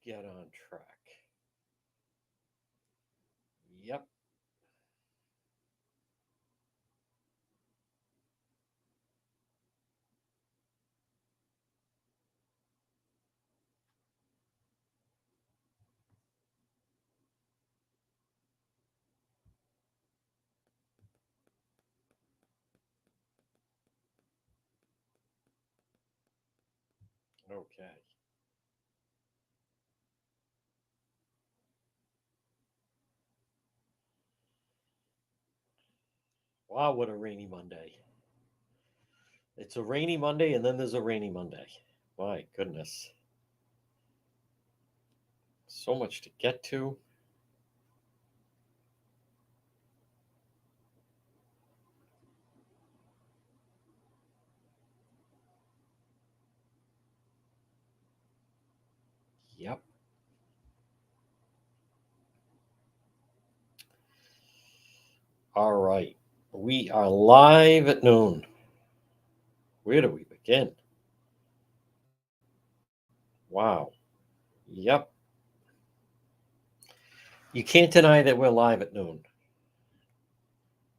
get on track. Yep. Okay. Wow, what a rainy Monday. It's a rainy Monday, and then there's a rainy Monday. My goodness. So much to get to. Yep. All right. We are live at noon. Where do we begin? Wow. Yep. You can't deny that we're live at noon.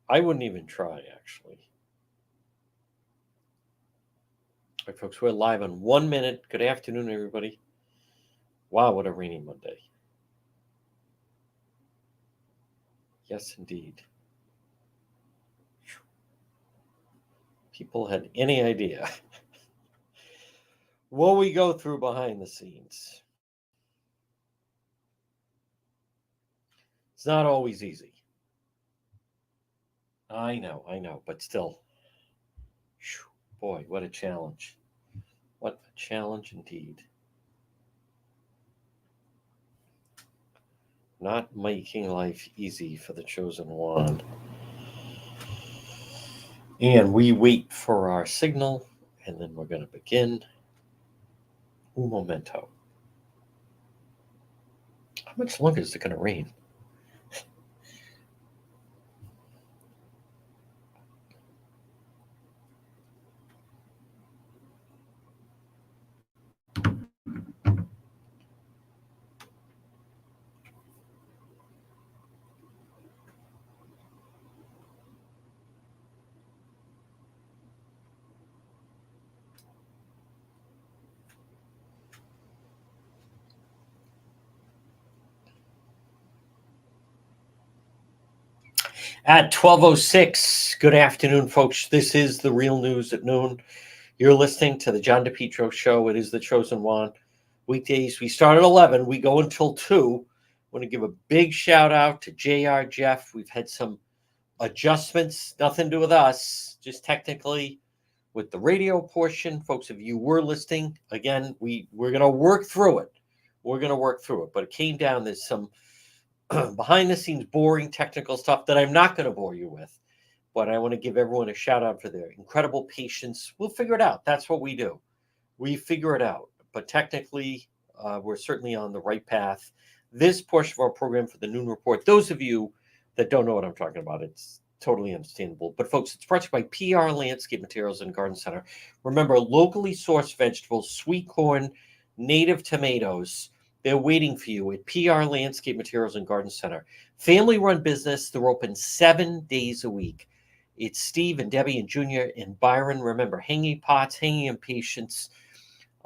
I wouldn't even try, actually. All right, folks, we're live in 1 minute. Good afternoon, everybody. Wow, what a rainy Monday. Yes, indeed. People had any idea what we go through behind the scenes. It's not always easy. I know, but still, boy, what a challenge. What a challenge indeed. Not making life easy for the chosen one. And we wait for our signal, and then we're going to begin. Un momento. How much longer is it going to rain? At 12:06, good afternoon, folks. This is the Real News at Noon. You're listening to the John DePietro Show. It is the Chosen One. Weekdays, we start at 11. We go until 2. I want to give a big shout out to JR Jeff. We've had some adjustments, nothing to do with us, just technically with the radio portion. Folks, if you were listening, again, we're going to work through it. We're going to work through it. But it came down, there's some behind the scenes boring technical stuff that I'm not going to bore you with. But I want to give everyone a shout out for their incredible patience. We'll figure it out. That's what we do. We figure it out. But technically, we're certainly on the right path. This portion of our program for the Noon Report, those of you that don't know what I'm talking about, it's totally understandable. But folks, it's brought to you by PR Landscape Materials and Garden Center. Remember, locally sourced vegetables, sweet corn, native tomatoes, they're waiting for you at PR Landscape Materials and Garden Center. Family-run business. They're open 7 days a week. It's Steve and Debbie and Junior and Byron. Remember, hanging pots, hanging impatiens,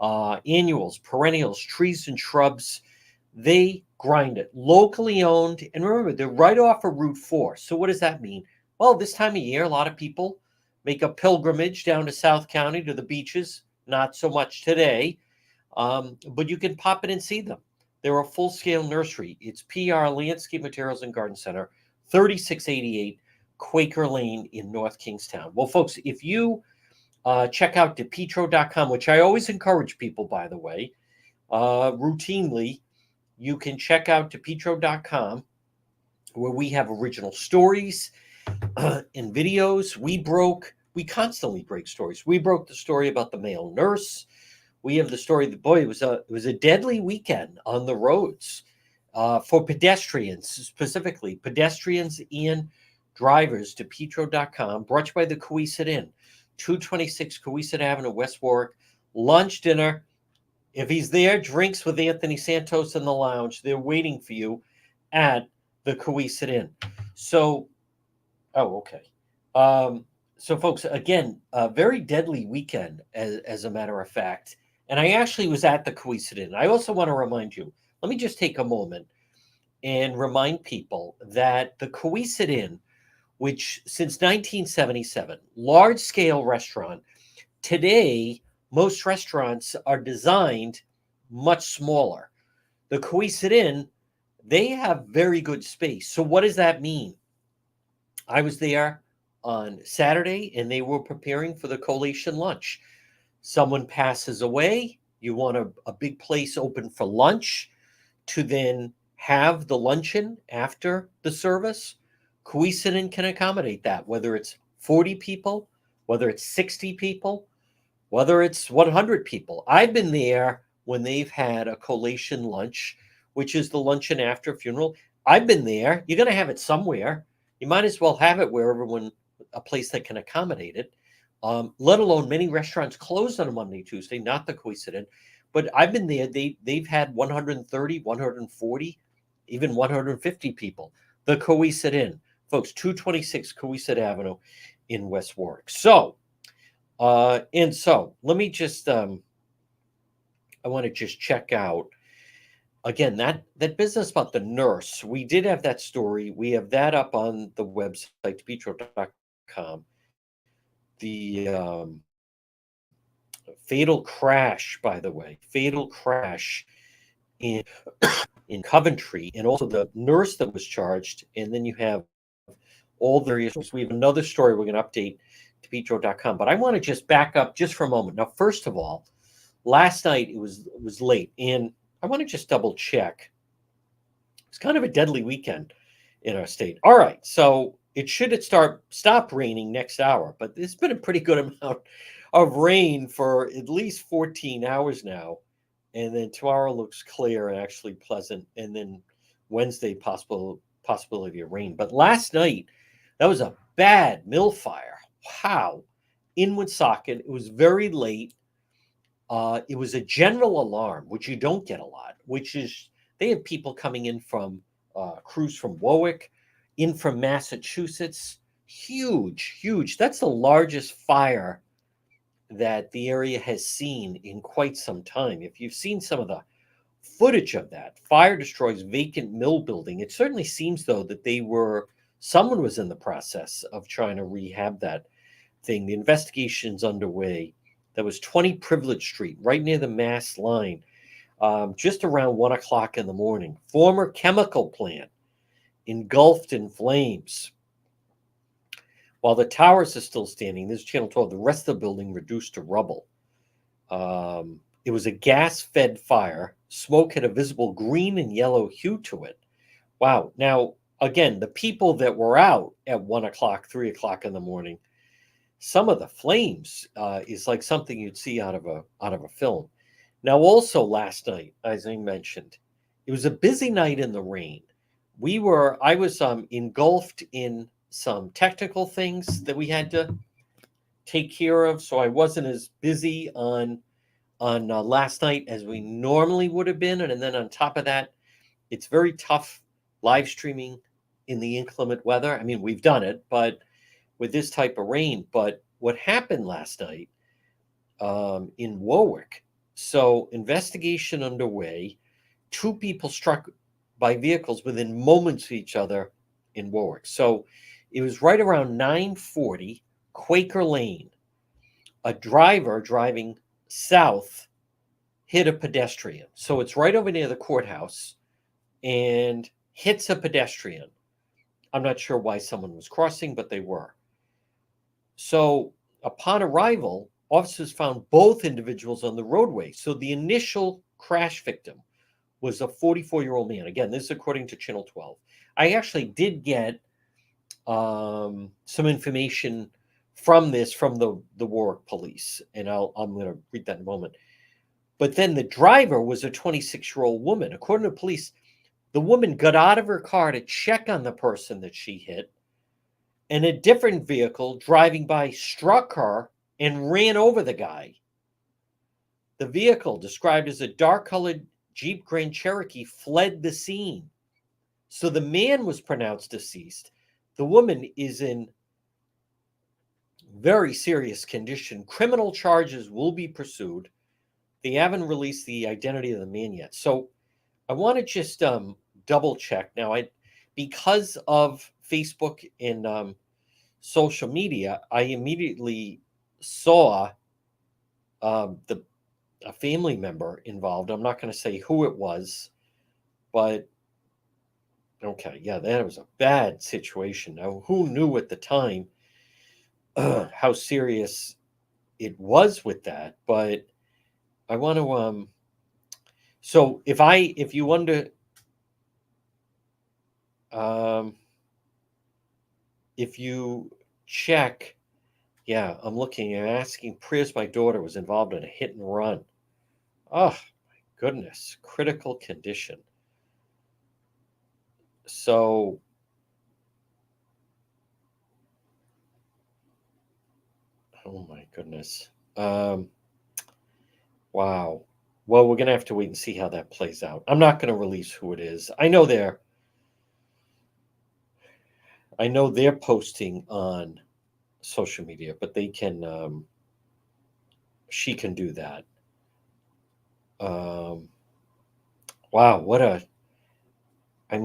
annuals, perennials, trees and shrubs. They grind it. Locally owned. And remember, they're right off of Route 4. So what does that mean? Well, this time of year, a lot of people make a pilgrimage down to South County to the beaches. Not so much today. But you can pop in and see them. They're a full-scale nursery. It's PR Landscape Materials and Garden Center, 3688 Quaker Lane in North Kingstown. Well, folks, if you check out depetro.com, which I always encourage people, by the way, routinely, you can check out depetro.com, where we have original stories and videos. We constantly break stories. We broke the story about the male nurse. We have the story that, boy, it was a deadly weekend on the roads for pedestrians, specifically pedestrians and drivers. depetro.com, brought to you by the Cohasset Inn, 226 Cohasset Avenue, West Warwick. Lunch, dinner, If he's there, drinks with Anthony Santos in the lounge. They're waiting for you at the Cowesett Inn. So, oh, okay. So, folks, again, a very deadly weekend, as a matter of fact. And I actually was at the Cowesett Inn. I also want to remind you, let me just take a moment and remind people that the Cowesett Inn, which since 1977, large scale restaurant, today, most restaurants are designed much smaller. The Cowesett Inn, they have very good space. So what does that mean? I was there on Saturday and they were preparing for the collation lunch. Someone passes away, you want a big place open for lunch to then have the luncheon after the service. Cowesett Inn can accommodate that, whether it's 40 people, whether it's 60 people, whether it's 100 people. I've been there when they've had a collation lunch, which is the luncheon after a funeral. I've been there. You're going to have it somewhere. You might as well have it where everyone, a place that can accommodate it. Let alone many restaurants closed on a Monday, Tuesday, not the Cowesett Inn. But I've been there. They've had 130, 140, even 150 people. The Cowesett Inn, folks, 226 Cowesett Avenue in West Warwick. So, and so let me just, I want to just check out again that business about the nurse. We did have that story. We have that up on the website, depetro.com. The fatal crash, by the way, fatal crash in in Coventry, and also the nurse that was charged. And then you have all the various. We have another story we're going to update to depetro.com. But I want to just back up just for a moment. Now, first of all, last night it was late, and I want to just double check. It's kind of a deadly weekend in our state. All right, so it should stop raining next hour, but it's been a pretty good amount of rain for at least 14 hours now. And then tomorrow looks clear and actually pleasant. And then Wednesday, possibility of rain. But last night, that was a bad mill fire. Wow. In Woonsocket, it was very late. It was a general alarm, which you don't get a lot, which is they have people coming in from crews from Warwick, in from Massachusetts. Huge, huge. That's the largest fire that the area has seen in quite some time. If you've seen some of the footage of that, fire destroys vacant mill building. It certainly seems, though, that someone was in the process of trying to rehab that thing. The investigation's underway. That was 20 Privilege Street, right near the Mass line, just around 1 o'clock in the morning. Former chemical plant engulfed in flames. While the towers are still standing, this is Channel 12, the rest of the building reduced to rubble. It was a gas-fed fire. Smoke had a visible green and yellow hue to it. Wow. Now, again, the people that were out at 1 o'clock, 3 o'clock in the morning, some of the flames is like something you'd see out of a film. Now, also last night, as I mentioned, it was a busy night in the rain. I was engulfed in some technical things that we had to take care of, so I wasn't as busy on last night as we normally would have been. And then on top of that, it's very tough live streaming in the inclement weather. I mean, we've done it, but with this type of rain. But what happened last night in Warwick, so investigation underway, 2 people struck by vehicles within moments of each other in Warwick. So it was right around 9:40, Quaker Lane. A driver driving south hit a pedestrian. So it's right over near the courthouse and hits a pedestrian. I'm not sure why someone was crossing, but they were. So upon arrival, officers found both individuals on the roadway. So the initial crash victim was a 44-year-old man. Again, this is according to Channel 12. I actually did get some information from the Warwick police, and I'm going to read that in a moment. But then the driver was a 26-year-old woman. According to police, the woman got out of her car to check on the person that she hit, and a different vehicle driving by struck her and ran over the guy. The vehicle, described as a dark-colored Jeep Grand Cherokee, fled the scene. So the man was pronounced deceased. The woman is in very serious condition. Criminal charges will be pursued. They haven't released the identity of the man yet. So I want to just double check now. Because of Facebook and social media, I immediately saw the a family member involved. I'm not going to say who it was, but okay, yeah, that was a bad situation. Now, who knew at the time how serious it was with that? But I want to so if you wonder if you check, yeah, I'm looking and asking Prius, my daughter was involved in a hit and run. Oh my goodness, critical condition. So oh my goodness. Wow. Well, we're gonna have to wait and see how that plays out. I'm not gonna release who it is. I know they're posting on social media, but they can she can do that. Um wow, I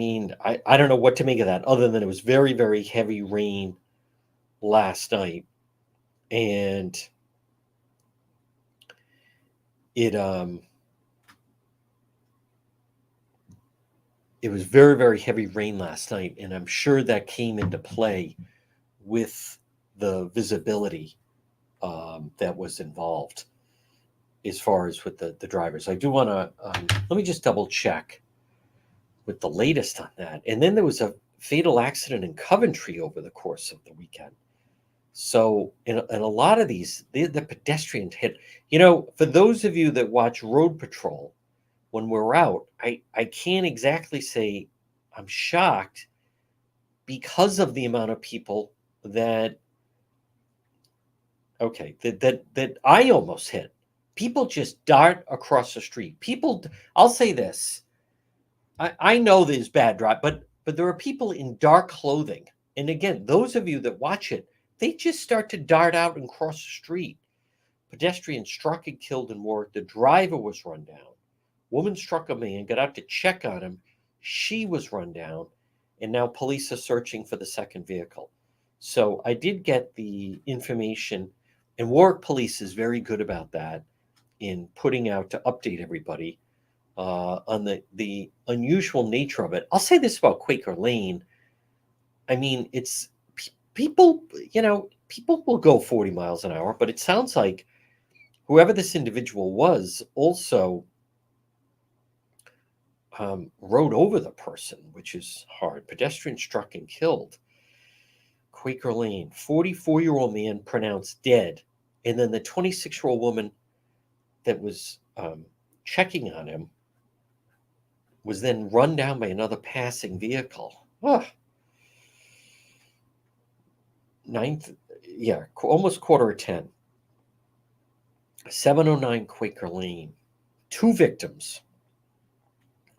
don't know what to make of that other than it was very, very heavy rain last night. And it it was very, very heavy rain last night, and I'm sure that came into play with the visibility that was involved as far as with the drivers. I do want to let me just double check with the latest on that. And then there was a fatal accident in Coventry over the course of the weekend. So in a lot of these, the pedestrian hit. For those of you that watch Road Patrol, when we're out, I can't exactly say I'm shocked because of the amount of people that that I almost hit. People just dart across the street. I'll say this. I know there's bad drive, but there are people in dark clothing. And again, those of you that watch it, they just start to dart out and cross the street. Pedestrian struck and killed in Warwick. The driver was run down. Woman struck a man, got out to check on him. She was run down, and now police are searching for the second vehicle. So I did get the information, and Warwick Police is very good about that in putting out to update everybody on the unusual nature of it. I'll say this about Quaker Lane. I mean, it's people, people will go 40 miles an hour, but it sounds like whoever this individual was also rode over the person, which is hard. Pedestrian struck and killed. Quaker Lane, 44-year-old man pronounced dead. And then the 26-year-old woman that was checking on him was then run down by another passing vehicle. Ninth, yeah, almost 9:45. 709 Quaker Lane. 2 victims.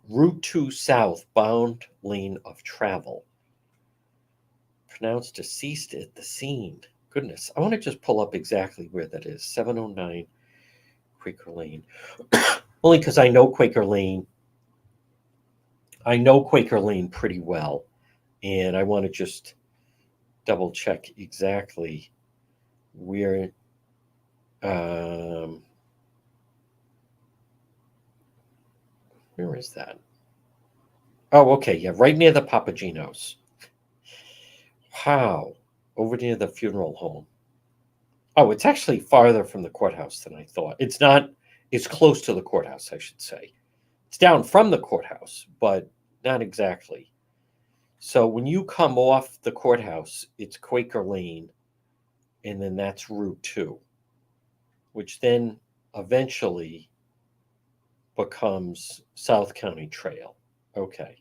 Route 2 southbound lane of travel. Pronounced deceased at the scene. Goodness, I want to just pull up exactly where that is. 709 Quaker Lane. Only because I know Quaker Lane. I know Quaker Lane pretty well, and I want to just double check exactly where. Where is that? Oh, okay, yeah, right near the Papagenos. Wow, over near the funeral home. Oh, it's actually farther from the courthouse than I thought. It's not. It's close to the courthouse, I should say. It's down from the courthouse, but not exactly. So when you come off the courthouse, it's Quaker Lane, and then that's Route 2, which then eventually becomes South County Trail. Okay.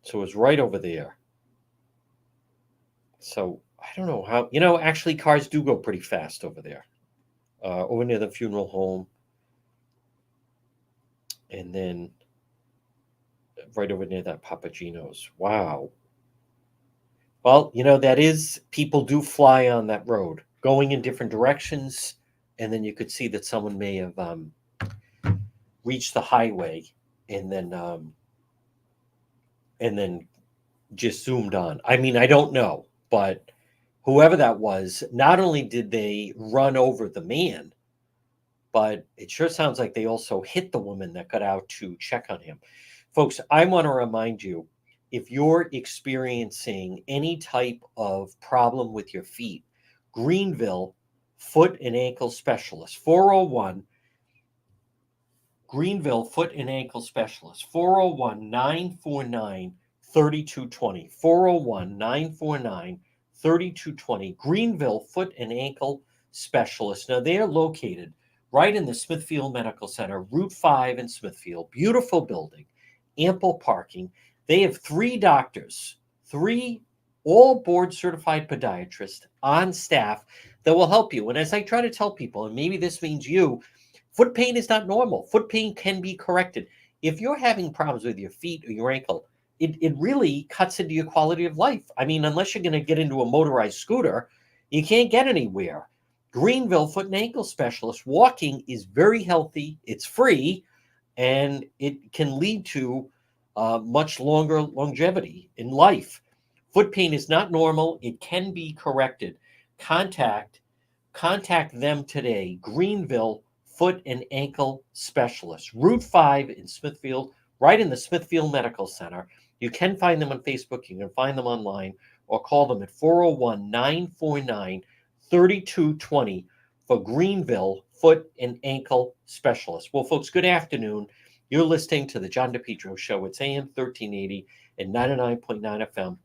So it's right over there. So I don't know how, actually cars do go pretty fast over there, over near the funeral home. And then right over near that Papagino's. Wow. Well, that is, people do fly on that road going in different directions. And then you could see that someone may have reached the highway and then just zoomed on. I mean, I don't know, but whoever that was, not only did they run over the man, but it sure sounds like they also hit the woman that got out to check on him. Folks, I want to remind you, if you're experiencing any type of problem with your feet, Greenville Foot and Ankle Specialist, 401 Greenville Foot and Ankle Specialist, 401 949 3220. 401 949 3220. Greenville Foot and Ankle Specialist. Now, they are located right in the Smithfield Medical Center, Route 5 in Smithfield. Beautiful building, ample parking. They have 3 doctors, 3 all board certified podiatrists on staff that will help you. And as I try to tell people, and maybe this means you, foot pain is not normal. Foot pain can be corrected. If you're having problems with your feet or your ankle, it really cuts into your quality of life. I mean, unless you're going to get into a motorized scooter, you can't get anywhere. Greenville Foot and Ankle Specialist, walking is very healthy, it's free, and it can lead to much longer longevity in life. Foot pain is not normal. It can be corrected. Contact them today. Greenville Foot and Ankle Specialist, Route 5 in Smithfield, right in the Smithfield Medical Center. You can find them on Facebook. You can find them online, or call them at 401 949 3220 for Greenville Foot and Ankle Specialist. Well, folks, good afternoon. You're listening to the John DePietro Show. It's AM 1380 and 99.9 FM.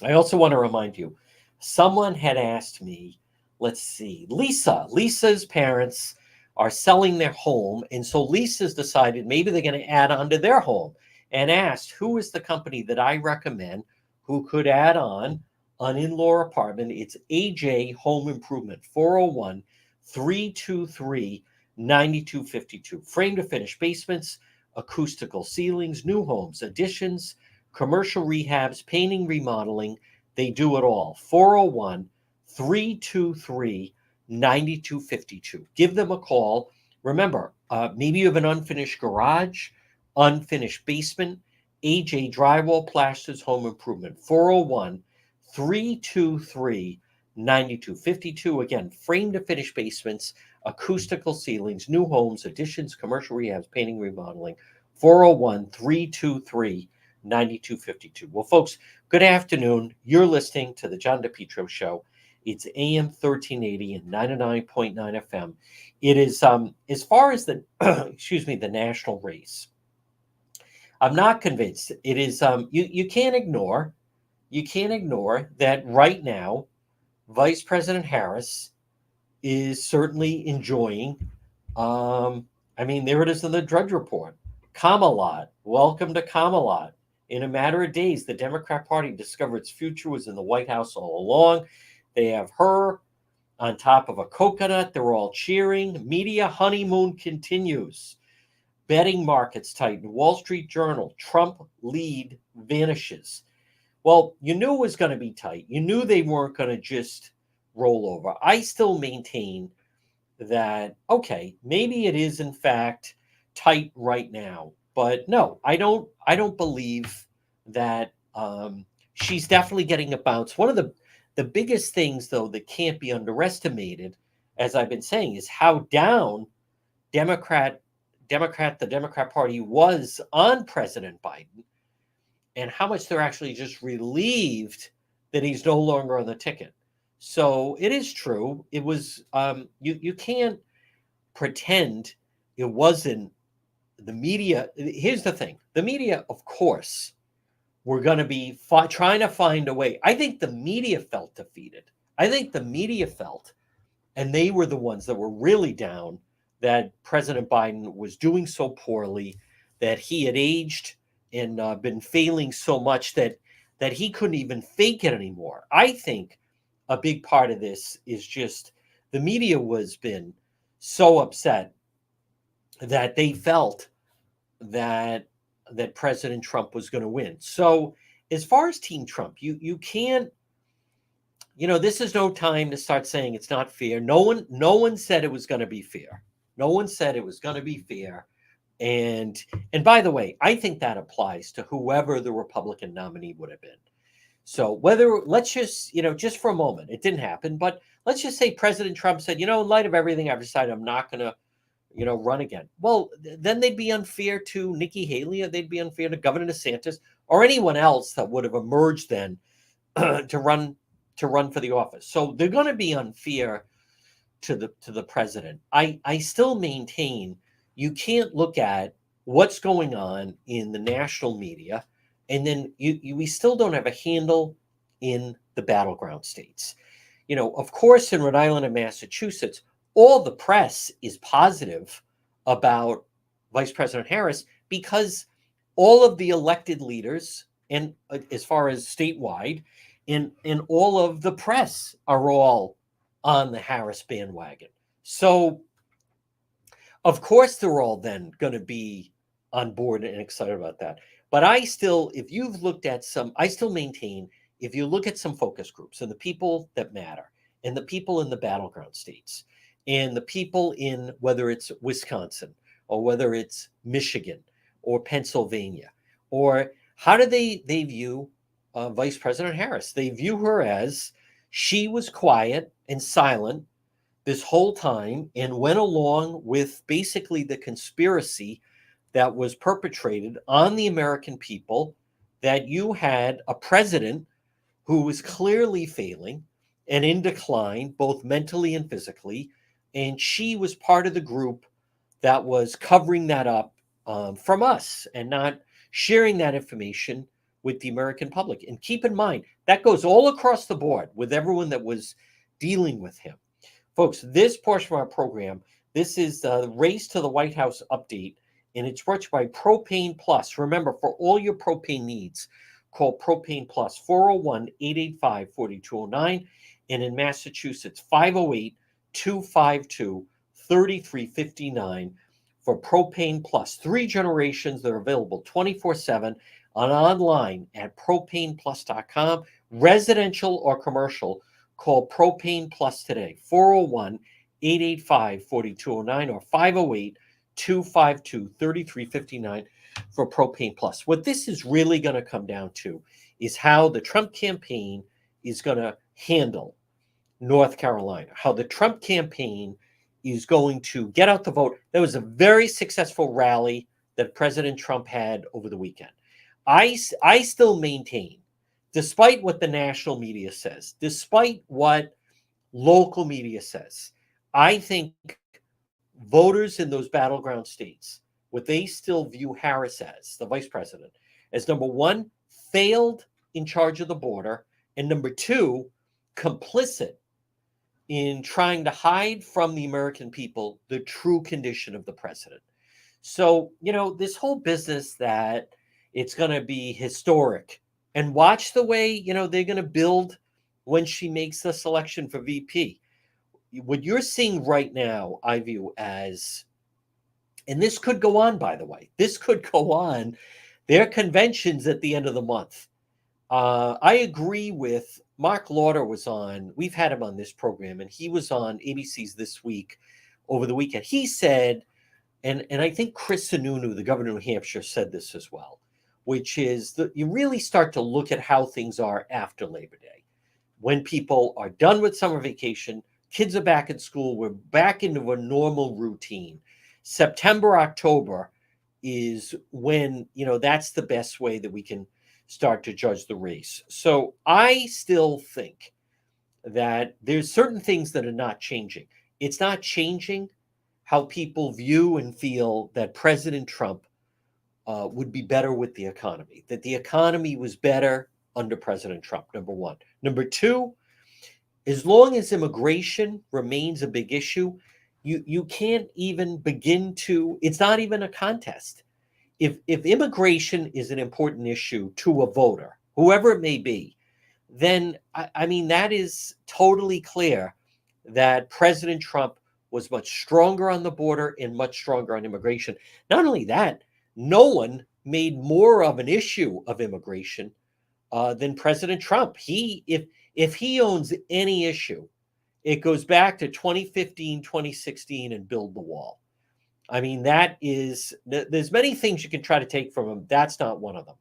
I also want to remind you, someone had asked me, let's see, Lisa's parents are selling their home. And so Lisa's decided maybe they're going to add on to their home, and asked who is the company that I recommend who could add on an in-law apartment. It's AJ Home Improvement, 401 323 9252. Frame to finish basements, acoustical ceilings, new homes, additions, commercial rehabs, painting, remodeling. They do it all. 401 323 9252. Give them a call. Remember, maybe you have an unfinished garage, unfinished basement. AJ Drywall Plasters Home Improvement, 401 323 9252. Again, frame to finish basements, acoustical ceilings, new homes, additions, commercial rehabs, painting, remodeling. 401 323 9252. Well, folks, good afternoon. You're listening to the John DePietro Show. It's AM 1380 and 99.9 FM. It is, as far as the, the national race, I'm not convinced. It is, you can't ignore that right now, Vice President Harris is certainly enjoying, there it is in the Drudge Report. Camelot, welcome to Camelot. In a matter of days, the Democrat Party discovered its future was in the White House all along. They have her on top of a coconut. They're all cheering. Media honeymoon continues. Betting markets tighten. Wall Street Journal, Trump lead vanishes. Well, you knew it was going to be tight. You knew they weren't going to just roll over. I still maintain that, okay, maybe it is in fact tight right now. But no, I don't believe that she's definitely getting a bounce. One of the biggest things, though, that can't be underestimated, as I've been saying, is how down the Democrat Party was on President Biden, and how much they're actually just relieved that he's no longer on the ticket. So it is true. It was, you can't pretend it wasn't the media. Here's the thing. The media, of course, were going to be trying to find a way. I think the media felt defeated. I think the media felt, and they were the ones that were really down, that President Biden was doing so poorly, that he had aged and been failing so much that he couldn't even fake it anymore. I think a big part of this is just the media was been so upset that they felt that President Trump was going to win. So as far as Team Trump, you can't, this is no time to start saying it's not fair. No one said it was going to be fair. No one said it was going to be fair. And by the way, I think that applies to whoever the Republican nominee would have been. So let's just, just for a moment, it didn't happen, but let's just say President Trump said, in light of everything I've decided, I'm not going to, run again. Well, then they'd be unfair to Nikki Haley, or they'd be unfair to Governor DeSantis, or anyone else that would have emerged then to run for the office. So they're going to be unfair to the president. I still maintain you can't look at what's going on in the national media, and then we still don't have a handle in the battleground states. Of course, in Rhode Island and Massachusetts, all the press is positive about Vice President Harris because all of the elected leaders, and as far as statewide, in all of the press are all on the Harris bandwagon. So, of course, they're all then going to be on board and excited about that. But I still maintain, if you look at some focus groups and the people that matter, and the people in the battleground states, and the people in whether it's Wisconsin or whether it's Michigan or Pennsylvania, or how do they view Vice President Harris? They view her as she was quiet and silent this whole time and went along with basically the conspiracy that was perpetrated on the American people, that you had a president who was clearly failing and in decline, both mentally and physically, and she was part of the group that was covering that up from us and not sharing that information with the American public. And keep in mind, that goes all across the board with everyone that was dealing with him. Folks, this portion of our program, this is the Race to the White House update, and it's brought to you by Propane Plus. Remember, for all your propane needs, call Propane Plus, 401-885-4209, and in Massachusetts, 508-252-3359 for Propane Plus. 3 generations that are available 24/7 on online at propaneplus.com. Residential or commercial, call Propane Plus today, 401-885-4209 or 508-252-3359 for Propane Plus. What this is really going to come down to is how the Trump campaign is going to handle North Carolina, how the Trump campaign is going to get out the vote. There was a very successful rally that President Trump had over the weekend. I still maintain, despite what the national media says, despite what local media says, I think voters in those battleground states, what they still view Harris as, the vice president, as number one, failed in charge of the border, and number two, complicit in trying to hide from the American people the true condition of the president. So, this whole business that it's going to be historic, and watch the way, they're going to build when she makes the selection for VP. What you're seeing right now, I view as, and this could go on, by the way, this could go on, their conventions at the end of the month. I agree with Mark Lauder was on, we've had him on this program, and he was on ABC's This Week over the weekend. He said, and I think Chris Sununu, the governor of New Hampshire, said this as well, which is that you really start to look at how things are after Labor Day. When people are done with summer vacation, kids are back in school, we're back into a normal routine. September, October is when, that's the best way that we can start to judge the race. So I still think that there's certain things that are not changing. It's not changing how people view and feel that President Trump would be better with the economy, that the economy was better under President Trump, number one. Number two, as long as immigration remains a big issue, you can't even begin to, it's not even a contest. If immigration is an important issue to a voter, whoever it may be, then, that is totally clear that President Trump was much stronger on the border and much stronger on immigration. Not only that, no one made more of an issue of immigration than President Trump. If he owns any issue, it goes back to 2015, 2016, and build the wall. I mean, there's many things you can try to take from him. That's not one of them.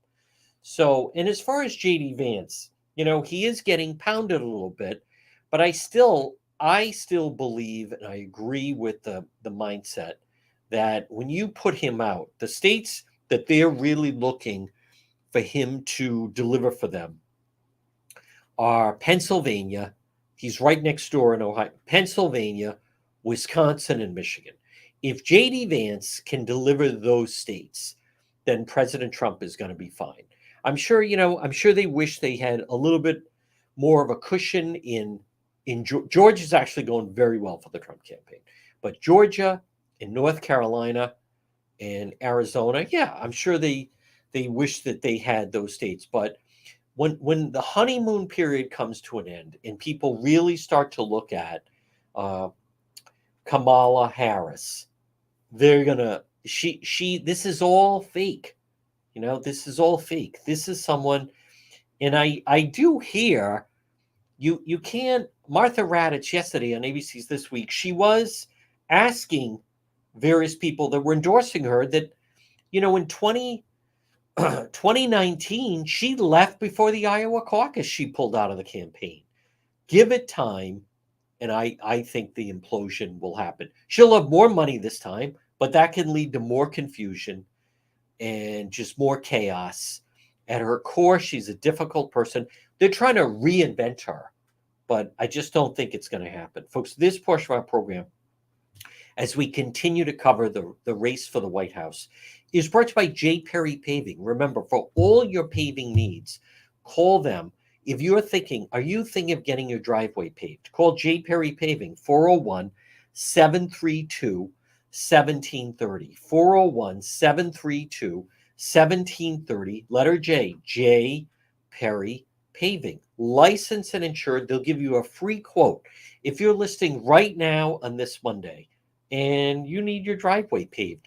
So, and as far as JD Vance, he is getting pounded a little bit, but I still believe, and I agree with the mindset that when you put him out, the states that they're really looking for him to deliver for them are Pennsylvania. He's right next door in Ohio, Pennsylvania, Wisconsin, and Michigan. If JD Vance can deliver those states, then President Trump is going to be fine. I'm sure they wish they had a little bit more of a cushion in Georgia is actually going very well for the Trump campaign. But Georgia and North Carolina and Arizona, yeah, I'm sure they wish that they had those states. But when the honeymoon period comes to an end and people really start to look at Kamala Harris, they're gonna she this is all fake. This is all fake. This is someone, and I do hear you can't. Martha Raddatz yesterday on ABC's This Week, she was asking various people that were endorsing her that, in 2019, she left before the Iowa caucus. She pulled out of the campaign. Give it time, and I think the implosion will happen. She'll have more money this time, but that can lead to more confusion and just more chaos. At her core, she's a difficult person. They're trying to reinvent her, but I just don't think it's going to happen. Folks, this portion of our program, as we continue to cover the race for the White House, is brought to you by J. Perry Paving. Remember, for all your paving needs, call them. If you're thinking, are you thinking of getting your driveway paved? Call J. Perry Paving, 401-732-1730. 401-732-1730. Letter J. Perry Paving. Licensed and insured. They'll give you a free quote. If you're listing right now on this Monday and you need your driveway paved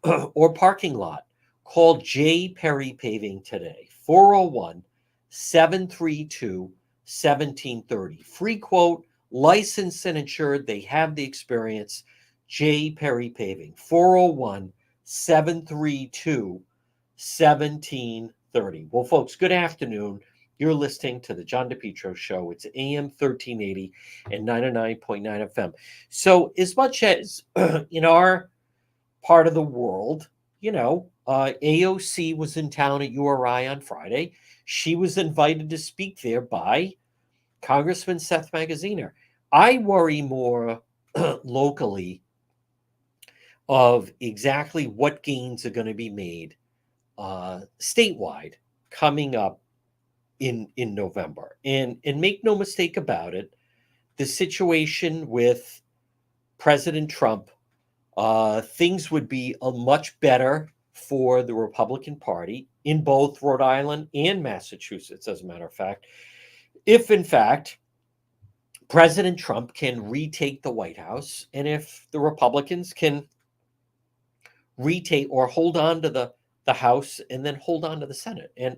or parking lot, call J. Perry Paving today. 401-732-1730. Free quote, licensed and insured. They have the experience. J. Perry Paving. 401-732-1730. Well, folks, good afternoon. You're listening to the John DePetro Show. It's AM 1380 and 99.9 FM. So as much as in our part of the world, AOC was in town at URI on Friday. She was invited to speak there by Congressman Seth Magaziner. I worry more locally of exactly what gains are going to be made statewide coming up in November. And make no mistake about it, the situation with President Trump, things would be much better for the Republican Party in both Rhode Island and Massachusetts, as a matter of fact, if in fact President Trump can retake the White House, and if the Republicans can retake or hold on to the House and then hold on to the Senate. And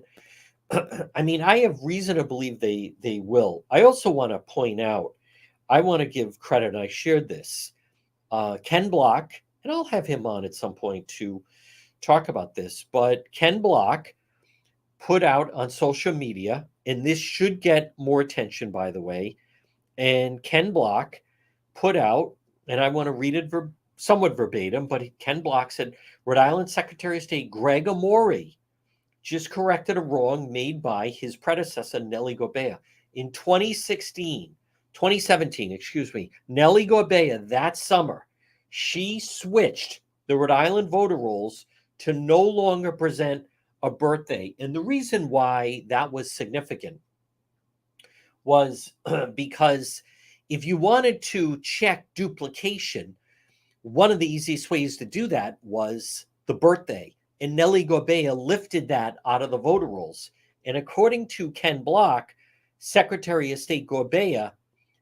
I mean, I have reason to believe they will. I also want to point out, I want to give credit, and I shared this. Ken Block, and I'll have him on at some point to talk about this, but Ken Block put out on social media, and this should get more attention, by the way, and Ken Block put out, and I want to read it somewhat verbatim, but Ken Block said, Rhode Island Secretary of State Greg Amore just corrected a wrong made by his predecessor, Nellie Gorbea. In 2017, Nellie Gorbea, that summer, she switched the Rhode Island voter rolls to no longer present a birthday. And the reason why that was significant was because if you wanted to check duplication, one of the easiest ways to do that was the birthday. And Nellie Gorbea lifted that out of the voter rolls. And according to Ken Block, Secretary of State Gorbea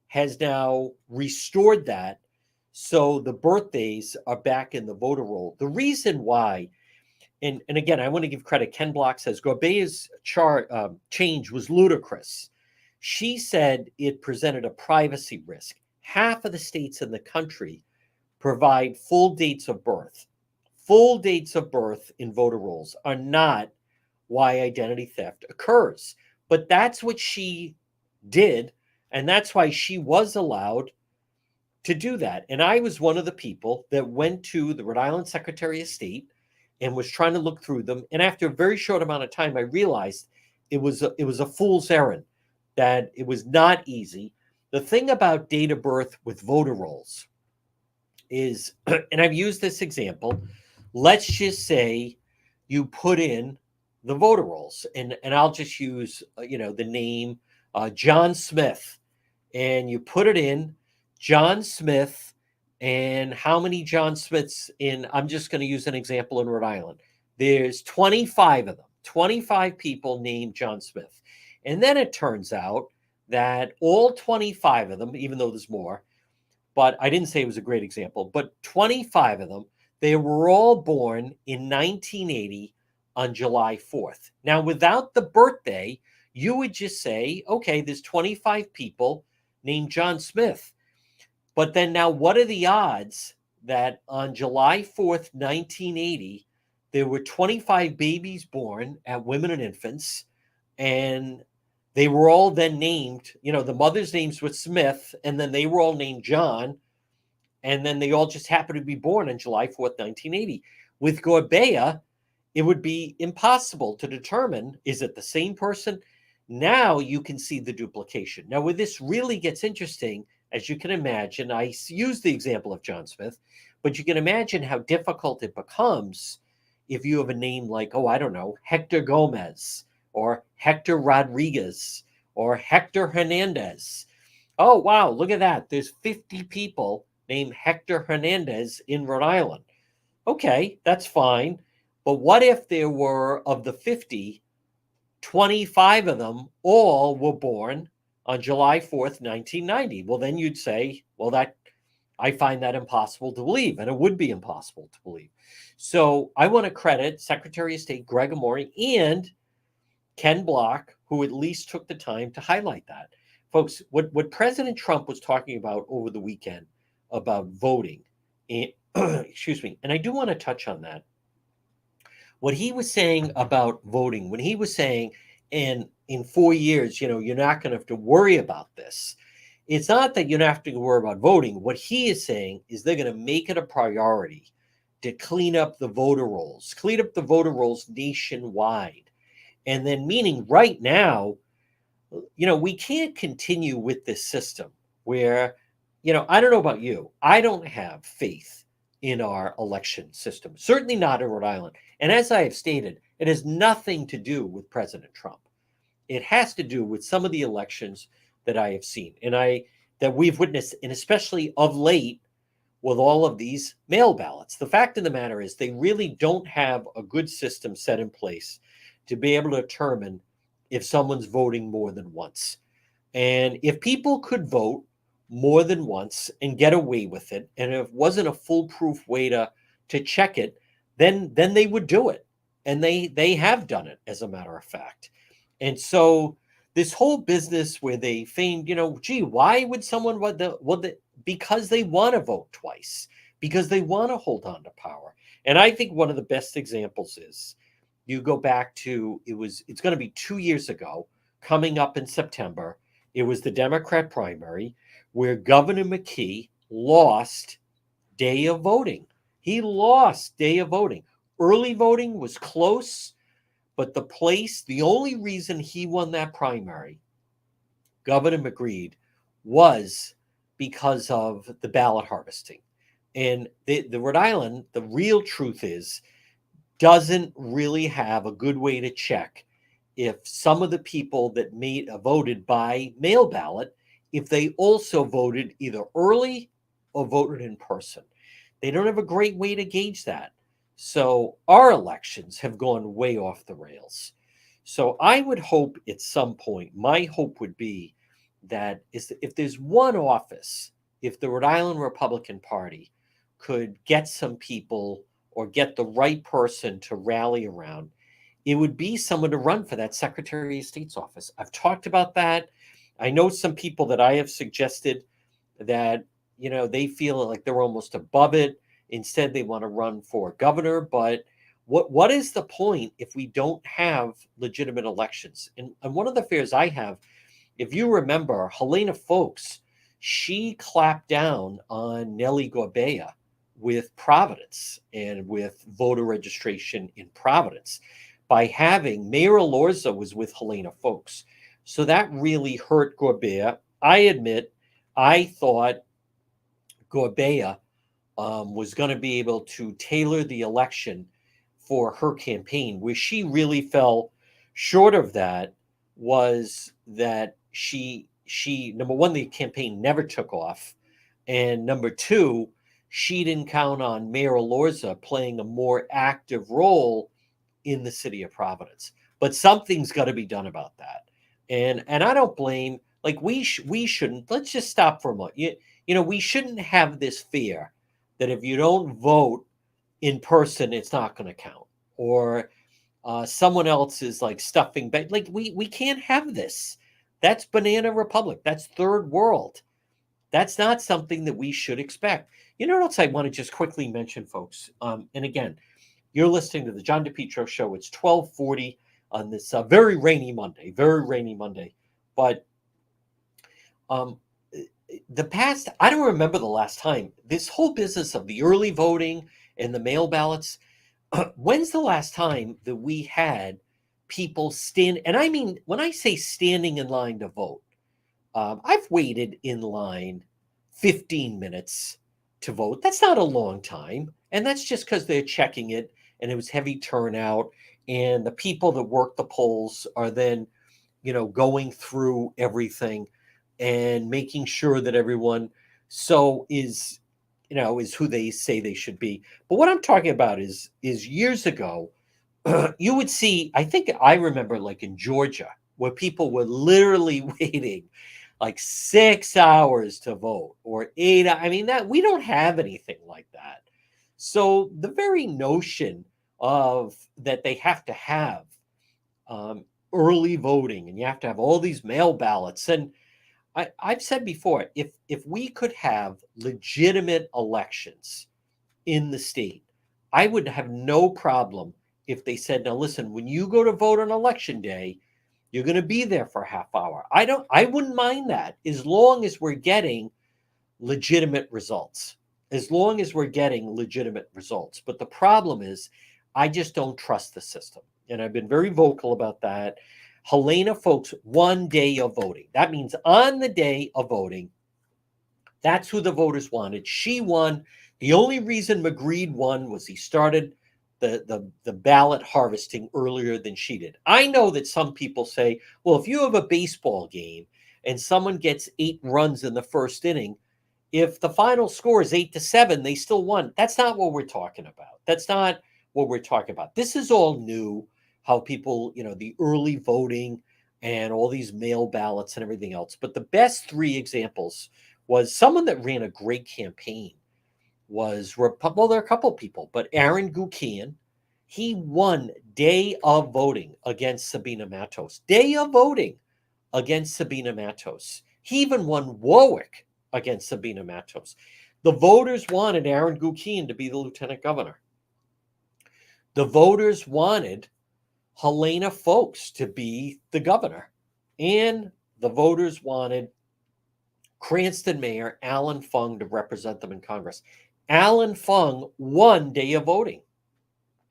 has now restored that. So the birthdays are back in the voter roll. The reason why, and again, I want to give credit. Ken Block says Gorbea's change was ludicrous. She said it presented a privacy risk. Half of the states in the country provide full dates of birth. Full dates of birth in voter rolls are not why identity theft occurs. But that's what she did, and that's why she was allowed to do that. And I was one of the people that went to the Rhode Island Secretary of State and was trying to look through them. And after a very short amount of time, I realized it was a fool's errand, that it was not easy. The thing about date of birth with voter rolls is, and I've used this example, let's just say you put in the voter rolls, and I'll just use, the name John Smith, and you put it in, John Smith, and how many John Smiths in, I'm just going to use an example in Rhode Island. There's 25 of them, 25 people named John Smith. And then it turns out that all 25 of them, even though there's more, but I didn't say it was a great example, but 25 of them, they were all born in 1980 on July 4th. Now, without the birthday, you would just say, okay, there's 25 people named John Smith. But then now, what are the odds that on July 4th, 1980, there were 25 babies born at Women and Infants, and they were all then named, the mother's names were Smith, and then they were all named John, and then they all just happened to be born on July 4th, 1980. With Gorbea, it would be impossible to determine, is it the same person? Now you can see the duplication. Now, where this really gets interesting, as you can imagine, I use the example of John Smith, but you can imagine how difficult it becomes if you have a name like, I don't know, Hector Gomez, or Hector Rodriguez, or Hector Hernandez. Oh, wow, look at that. There's 50 people named Hector Hernandez in Rhode Island. Okay, that's fine. But what if there were, of the 50, 25 of them all were born on July 4th, 1990? Well, then you'd say, I find that impossible to believe, and it would be impossible to believe. So I want to credit Secretary of State Greg Amore and Ken Block, who at least took the time to highlight that. Folks, what President Trump was talking about over the weekend about voting, and, excuse me, and I do want to touch on that. What he was saying about voting, when he was saying, and in 4 years, you're not going to have to worry about this. It's not that you don't have to worry about voting. What he is saying is they're going to make it a priority to clean up the voter rolls nationwide. And then, meaning right now, we can't continue with this system where, I don't know about you, I don't have faith in our election system, certainly not in Rhode Island. And as I have stated, it has nothing to do with President Trump. It has to do with some of the elections that I have seen and that we've witnessed, and especially of late with all of these mail ballots. The fact of the matter is they really don't have a good system set in place to be able to determine if someone's voting more than once. And if people could vote more than once and get away with it, and it wasn't a foolproof way to check it, then they would do it. And they have done it, as a matter of fact. And so this whole business where they feigned, why would someone because they want to vote twice, because they want to hold on to power. And I think one of the best examples is you go back to, it's going to be 2 years ago, coming up in September. It was the Democrat primary where Governor McKee lost day of voting. He lost day of voting. Early voting was close, but the only reason he won that primary, Governor McGreed, was because of the ballot harvesting. And the Rhode Island, the real truth is, doesn't really have a good way to check if some of the people that voted by mail ballot, if they also voted either early or voted in person. They don't have a great way to gauge that. So our elections have gone way off the rails. So I would hope at some point, my hope would be that if there's one office, if the Rhode Island Republican Party could get some people or get the right person to rally around, it would be someone to run for that Secretary of State's office. I've talked about that. I know some people that I have suggested that, they feel like they're almost above it. Instead, they want to run for governor. But what is the point if we don't have legitimate elections? And one of the fears I have, if you remember, Helena Foulkes, she clapped down on Nellie Gorbea with Providence and with voter registration in Providence by having Mayor Elorza was with Helena Foulkes. So that really hurt Gorbea. I admit, I thought Gorbea was going to be able to tailor the election for her campaign. Where she really fell short of that was that she number one, the campaign never took off, and number two, she didn't count on Mayor Elorza playing a more active role in the city of Providence. But something's got to be done about that, and I don't blame. Like we shouldn't. Let's just stop for a moment. We shouldn't have this fear that if you don't vote in person, it's not going to count, or someone else is like stuffing. But like we can't have this. That's banana republic. That's third world. That's not something that we should expect. You know what else I want to just quickly mention, folks? And again, you're listening to the John DePietro Show. It's 12:40 on this very rainy Monday. But the past, I don't remember the last time, this whole business of the early voting and the mail ballots, when's the last time that we had people stand? And I mean, when I say standing in line to vote, I've waited in line 15 minutes to vote. That's not a long time. And that's just because they're checking it and it was heavy turnout. And the people that work the polls are then, going through everything and making sure that everyone is who they say they should be. But what I'm talking about is years ago, you would see, I think I remember like in Georgia, where people were literally waiting like 6 hours to vote or 8. I mean, that we don't have anything like that. So the very notion of that they have to have early voting and you have to have all these mail ballots, and I've said before, if we could have legitimate elections in the state, I would have no problem if they said, now listen, when you go to vote on election day, you're going to be there for a half hour. I wouldn't mind that as long as we're getting legitimate results. As long as we're getting legitimate results. But the problem is, I just don't trust the system. And I've been very vocal about that. Helena Foulkes, 1 day of voting. That means on the day of voting, that's who the voters wanted. She won. The only reason Magritte won was he started the ballot harvesting earlier than she did. I know that some people say, well, if you have a baseball game and someone gets 8 runs in the first inning, if the final score is 8-7, they still won. That's not what we're talking about. That's not what we're talking about. This is all new, how people, the early voting and all these mail ballots and everything else. But the best 3 examples was someone that ran a great campaign was, well, there are a couple of people, but Aaron Gukian, he won day of voting against Sabina Matos. Day of voting against Sabina Matos. He even won Warwick against Sabina Matos. The voters wanted Aaron Gukian to be the lieutenant governor. The voters wanted Helena Foulkes to be the governor. And the voters wanted Cranston Mayor Alan Fung to represent them in Congress. Alan Fung won day of voting.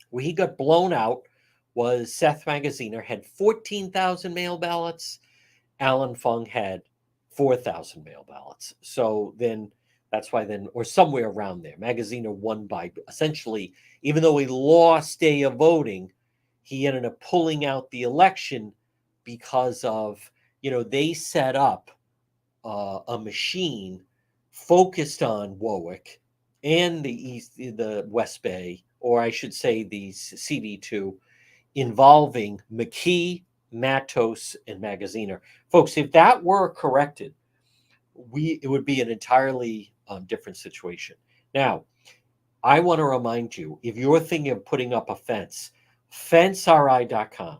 Where he got blown out was Seth Magaziner had 14,000 mail ballots. Alan Fung had 4,000 mail ballots. So then that's why then, or somewhere around there, Magaziner won by essentially, even though he lost day of voting, he ended up pulling out the election because of, they set up a machine focused on Warwick and the West Bay, or I should say the CD2, involving McKee, Matos, and Magaziner. Folks, if that were corrected, it would be an entirely different situation. Now, I want to remind you, if you're thinking of putting up a fence, FenceRI.com.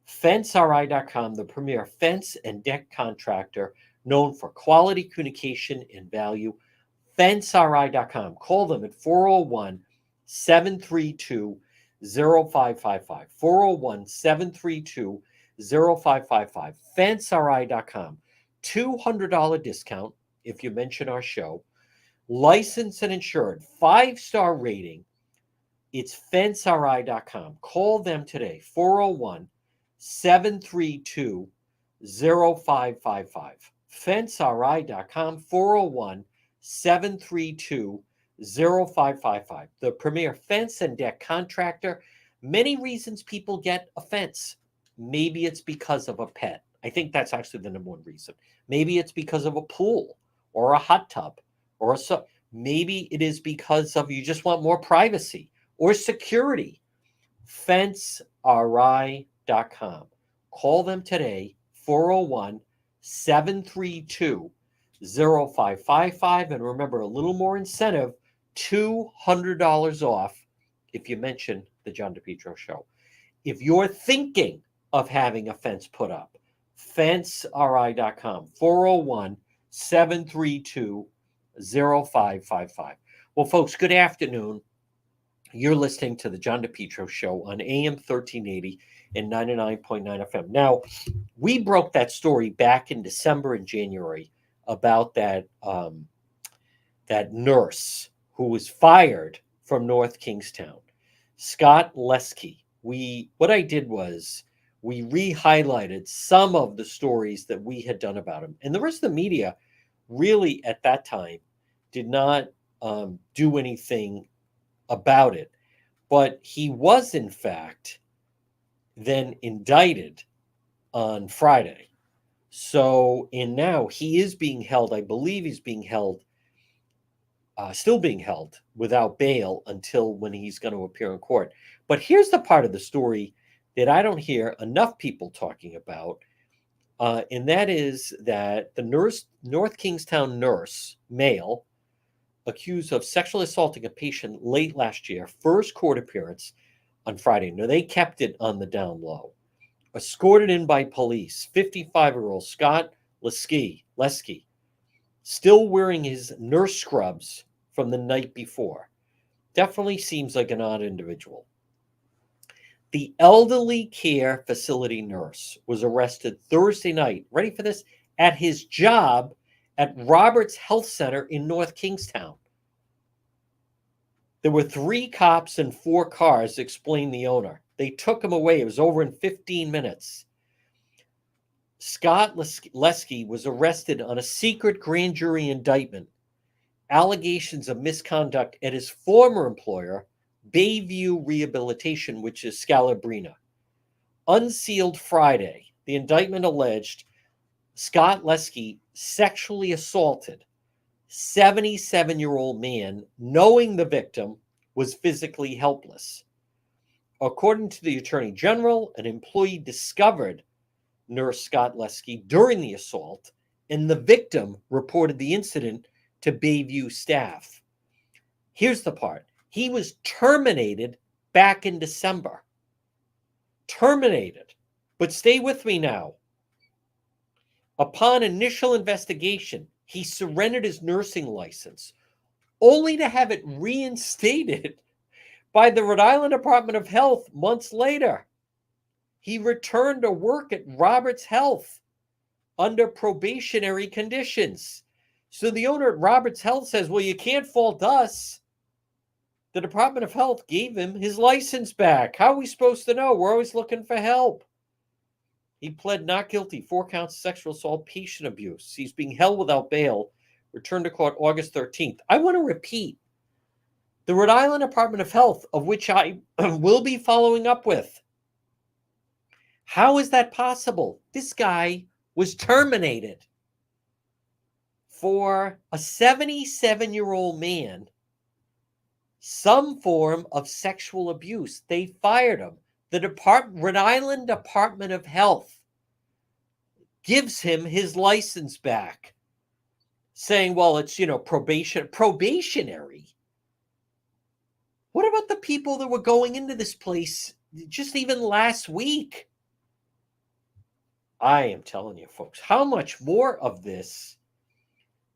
FenceRI.com, the premier fence and deck contractor known for quality communication and value. FenceRI.com. Call them at 401 732 0555. 401 732 0555. FenceRI.com. $200 discount if you mention our show. Licensed and insured, 5-star rating. It's FenceRI.com. Call them today, 401 732 0555. FenceRI.com, 401 732 0555. The premier fence and deck contractor. Many reasons people get a fence. Maybe it's because of a pet. I think that's actually the number one reason. Maybe it's because of a pool or a hot tub, or maybe it is because of you just want more privacy or security. FenceRI.com. Call them today, 401 732 0555. And remember, a little more incentive, $200 off if you mention the John DePetro Show. If you're thinking of having a fence put up, FenceRI.com, 401 732 0555. Well, folks, good afternoon. You're listening to the John DePetro Show on AM 1380 and 99.9 FM. Now, we broke that story back in December and January about that nurse who was fired from North Kingstown, Scott Leske. What I did was we re-highlighted some of the stories that we had done about him, and the rest of the media really at that time did not do anything about it. But he was, in fact, then indicted on Friday. So, and now he is being held, I believe he's being held, still being held without bail until when he's going to appear in court. But here's the part of the story that I don't hear enough people talking about. And that is that the North Kingstown nurse, male, accused of sexually assaulting a patient late last year, first court appearance on Friday. Now, they kept it on the down low. Escorted in by police, 55-year-old Scott Leske, still wearing his nurse scrubs from the night before. Definitely seems like an odd individual. The elderly care facility nurse was arrested Thursday night, ready for this, at his job at Roberts Health Center in North Kingstown. There were 3 cops and 4 cars, explained the owner. They took him away. It was over in 15 minutes. Scott Leske was arrested on a secret grand jury indictment, allegations of misconduct at his former employer, Bayview Rehabilitation, which is Scalabrina. Unsealed Friday, the indictment alleged Scott Leske sexually assaulted 77-year-old man, knowing the victim was physically helpless. According to the Attorney General, an employee discovered nurse Scott Leske during the assault, and the victim reported the incident to Bayview staff. Here's the part. He was terminated back in December. Terminated. But stay with me now. Upon initial investigation, he surrendered his nursing license, only to have it reinstated by the Rhode Island Department of Health months later. He returned to work at Roberts Health under probationary conditions. So the owner at Roberts Health says, well, you can't fault us. The Department of Health gave him his license back. How are we supposed to know? We're always looking for help. He pled not guilty, 4 counts of sexual assault, patient abuse. He's being held without bail, returned to court August 13th. I want to repeat, the Rhode Island Department of Health, of which I will be following up with. How is that possible? This guy was terminated for a 77-year-old man, some form of sexual abuse. They fired him. The Rhode Island Department of Health gives him his license back, saying, well, it's, probationary. What about the people that were going into this place just even last week? I am telling you, folks, how much more of this,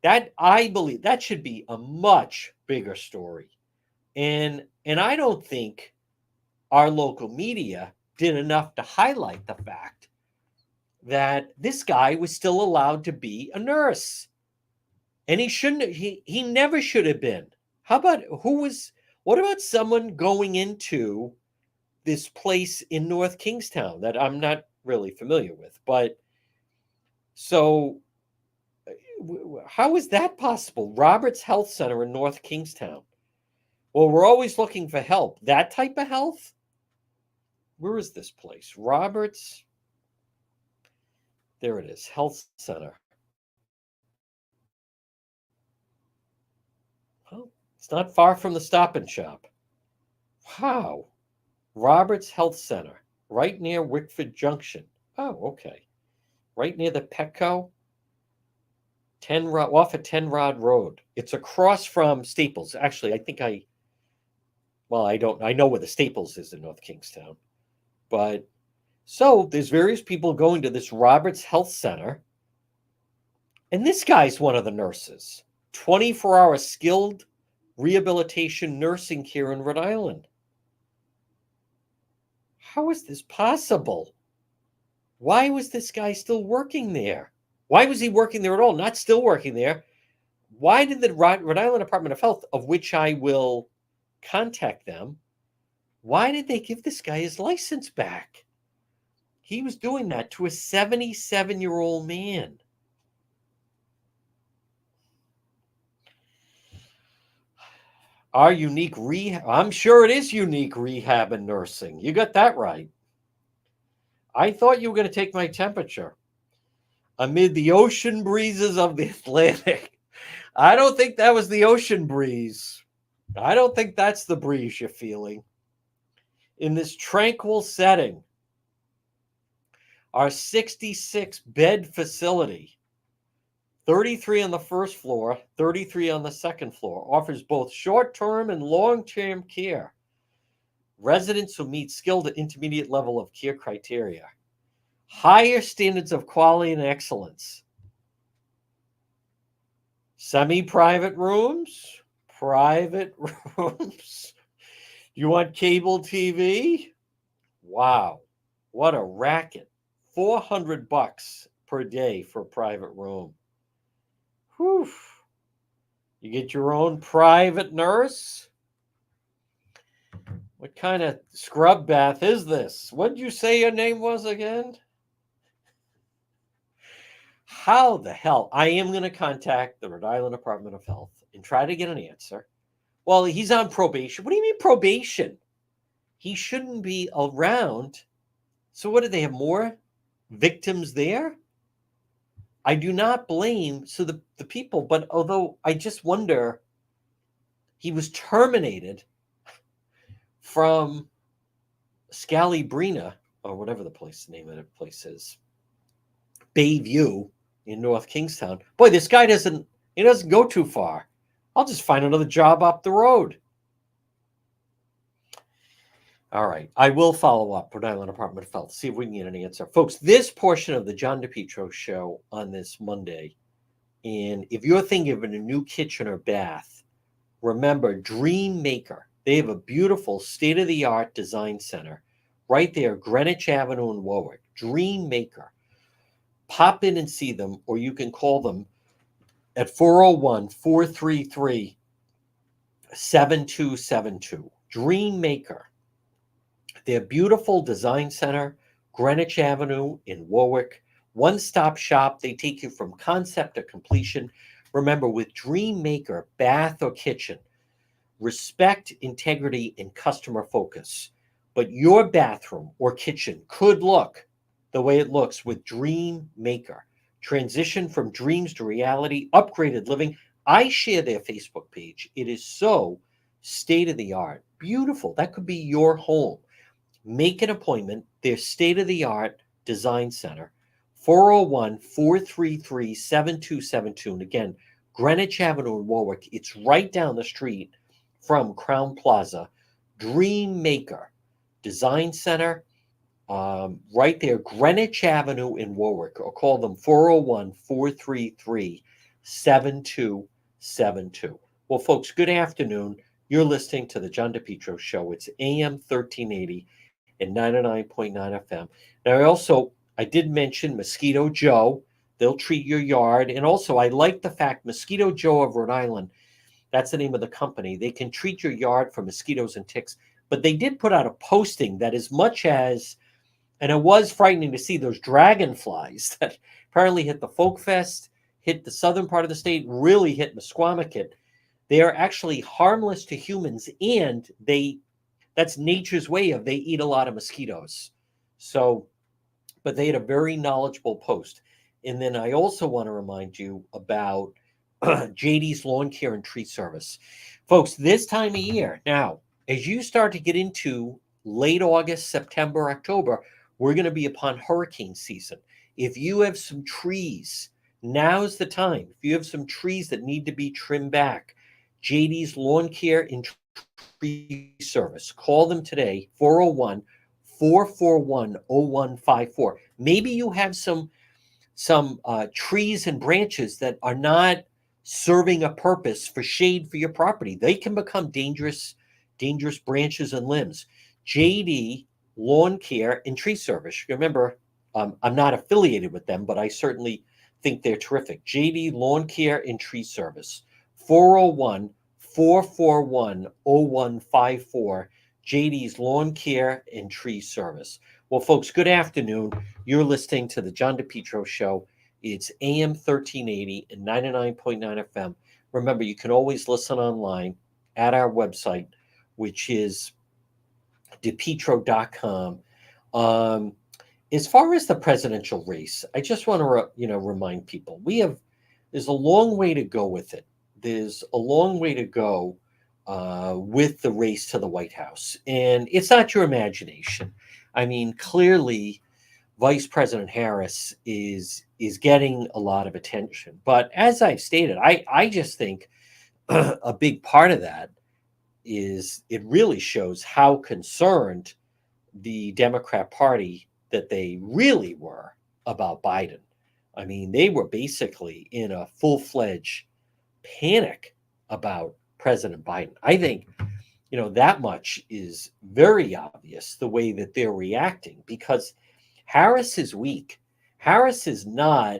that I believe that should be a much bigger story. And I don't think our local media did enough to highlight the fact that this guy was still allowed to be a nurse. And he never should have been. What about someone going into this place in North Kingstown that I'm not really familiar with? But so how is that possible? Roberts Health Center in North Kingstown. Well, we're always looking for help. That type of health? Where is this place? Roberts. There it is. Health Center. Well, it's not far from the Stop and Shop. Wow. Roberts Health Center, right near Wickford Junction. Oh, okay. Right near the Petco. Off of 10 Rod Road. It's across from Staples. Actually, I know where the Staples is in North Kingstown. But so there's various people going to this Roberts Health Center. And this guy's one of the nurses. 24-hour skilled rehabilitation nursing care in Rhode Island. How is this possible? Why was this guy still working there? Why was he working there at all? Not still working there. Why did the Rhode Island Department of Health, of which I will contact them, why did they give this guy his license back? He was doing that to a 77-year-old man. Our unique rehab, I'm sure it is unique rehab and nursing. You got that right. I thought you were going to take my temperature. Amid the ocean breezes of the Atlantic. I don't think that was the ocean breeze. I don't think that's the breeze you're feeling. In this tranquil setting, our 66-bed facility, 33 on the first floor, 33 on the second floor, offers both short-term and long-term care. Residents who meet skilled at intermediate level of care criteria. Higher standards of quality and excellence. Semi-private rooms. Private rooms. You want cable TV? Wow. What a racket. $400 per day for a private room. Whew. You get your own private nurse? What kind of scrub bath is this? What did you say your name was again? How the hell? I am going to contact the Rhode Island Department of Health and try to get an answer. Well, he's on probation. What do you mean probation? He shouldn't be around. So what, do they have more victims there? I do not blame the people, but although I just wonder, he was terminated from Scalabrine, or whatever the name of the place is, Bayview in North Kingstown. Boy, this guy doesn't go too far. I'll just find another job up the road. All right. I will follow up with Rhode Island Department of Health, see if we can get an answer. Folks, this portion of the John DePietro show on this Monday, and if you're thinking of a new kitchen or bath, remember Dream Maker. They have a beautiful state-of-the-art design center right there, Greenwich Avenue in Warwick. Dream Maker. Pop in and see them, or you can call them at 401-433-7272. Dream Maker. Their beautiful design center, Greenwich Avenue in Warwick. One-stop shop. They take you from concept to completion. Remember, with Dream Maker, bath or kitchen, respect, integrity, and customer focus. But your bathroom or kitchen could look the way it looks with Dream Maker. Transition from dreams to reality, upgraded living. I share their Facebook page. It is so state-of-the-art. Beautiful. That could be your home. Make an appointment. Their state-of-the-art design center, 401-433-7272. And again, Greenwich Avenue in Warwick. It's right down the street from Crown Plaza. Dream Maker Design Center, right there, Greenwich Avenue in Warwick, or call them 401-433-7272. Well, folks, good afternoon. You're listening to the John DePetro Show. It's AM 1380 and 99.9 FM. Now, I did mention Mosquito Joe. They'll treat your yard. And also, I like the fact Mosquito Joe of Rhode Island, that's the name of the company. They can treat your yard for mosquitoes and ticks. But they did put out a posting that as much as, and it was frightening to see those dragonflies that apparently hit the Folk Fest, hit the southern part of the state, really hit Mesquamacut. They are actually harmless to humans, and that's nature's way of they eat a lot of mosquitoes. So, but they had a very knowledgeable post. And then I also want to remind you about JD's Lawn Care and Tree Service. Folks, this time of year, now, as you start to get into late August, September, October, we're going to be upon hurricane season. If you have some trees, now's the time. If you have some trees that need to be trimmed back, JD's Lawn Care and Tree Service. Call them today, 401-441-0154. Maybe you have some trees and branches that are not serving a purpose for shade for your property. They can become dangerous branches and limbs. JD Lawn Care and Tree Service. Remember, I'm not affiliated with them, but I certainly think they're terrific. JD Lawn Care and Tree Service, 401-441-0154. JD's Lawn Care and Tree Service. Well, folks, good afternoon. You're listening to the John DePetro Show. It's AM 1380 and 99.9 FM. Remember, you can always listen online at our website, which is depetro.com. As far as the presidential race, I just want to remind people there's a long way to go with it. There's a long way to go with the race to the White House, and it's not your imagination. I mean, clearly, Vice President Harris is getting a lot of attention. But as I've stated, I just think a big part of that is it really shows how concerned the Democrat Party that they really were about Biden. I mean, they were basically in a full-fledged panic about President Biden. I think, that much is very obvious, the way that they're reacting, because Harris is weak. Harris is not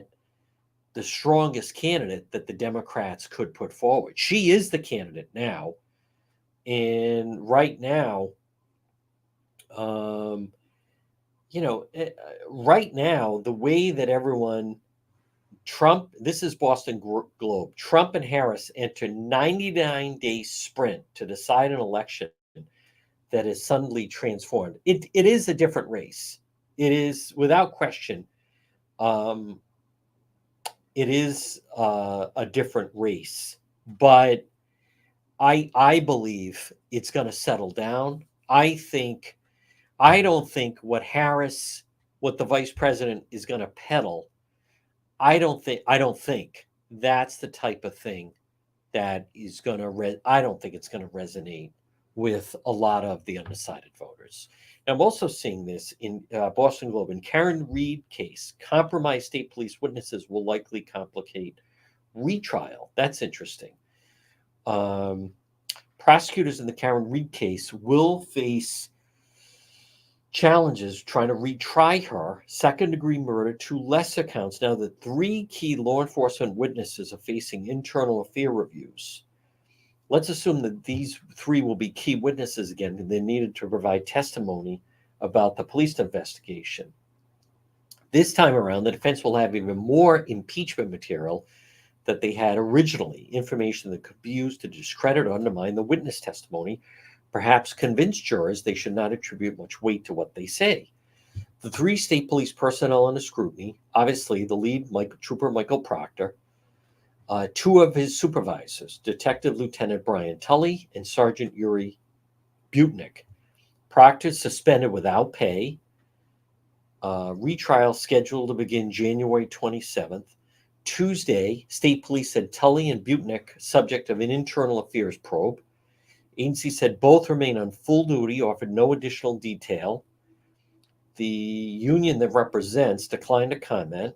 the strongest candidate that the Democrats could put forward. She is the candidate now. And right now, right now, the way that Trump, this is Boston Globe, Trump and Harris enter 99-day sprint to decide an election that is suddenly transformed. It is a different race. It is, without question, it is a different race. But I believe it's going to settle down. I don't think what the vice president is going to peddle, I don't think that's the type of thing that is going to I don't think it's going to resonate with a lot of the undecided voters. And I'm also seeing this in Boston Globe. In Karen Reed case, compromised state police witnesses will likely complicate retrial. That's interesting. Prosecutors in the Karen Reed case will face challenges trying to retry her second-degree murder to lesser counts. Now, the three key law enforcement witnesses are facing internal affair reviews. Let's assume that these three will be key witnesses again, and they're needed to provide testimony about the police investigation. This time around, the defense will have even more impeachment material that they had originally, information that could be used to discredit or undermine the witness testimony, perhaps convince jurors they should not attribute much weight to what they say. The three state police personnel under scrutiny, obviously the lead, Trooper Michael Proctor, two of his supervisors, Detective Lieutenant Brian Tully and Sergeant Yuri Butnick. Proctor suspended without pay. Retrial scheduled to begin January 27th. Tuesday, state police said Tully and Butnick subject of an internal affairs probe. Agency said both remain on full duty, offered no additional detail. The union that represents declined to comment.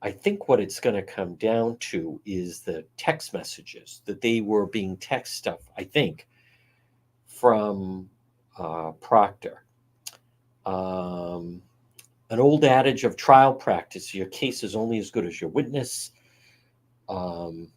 I think what it's going to come down to is the text messages that they were being text stuff, I think, from Proctor. An old adage of trial practice, your case is only as good as your witness. And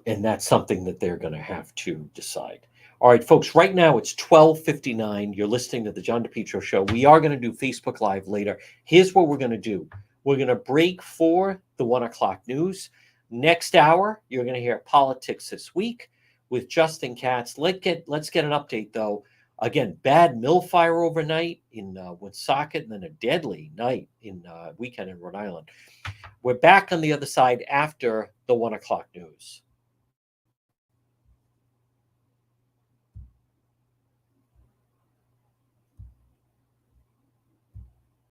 that's something that they're going to have to decide. All right, folks, right now it's 12:59. You're listening to the John DePetro Show. We are going to do Facebook Live later. Here's what we're going to do. We're going to break for the 1 o'clock news. Next hour, you're going to hear Politics This Week with Justin Katz. Let's get an update, though. Again, bad mill fire overnight in Woonsocket, and then a deadly night in weekend in Rhode Island. We're back on the other side after the 1 o'clock news.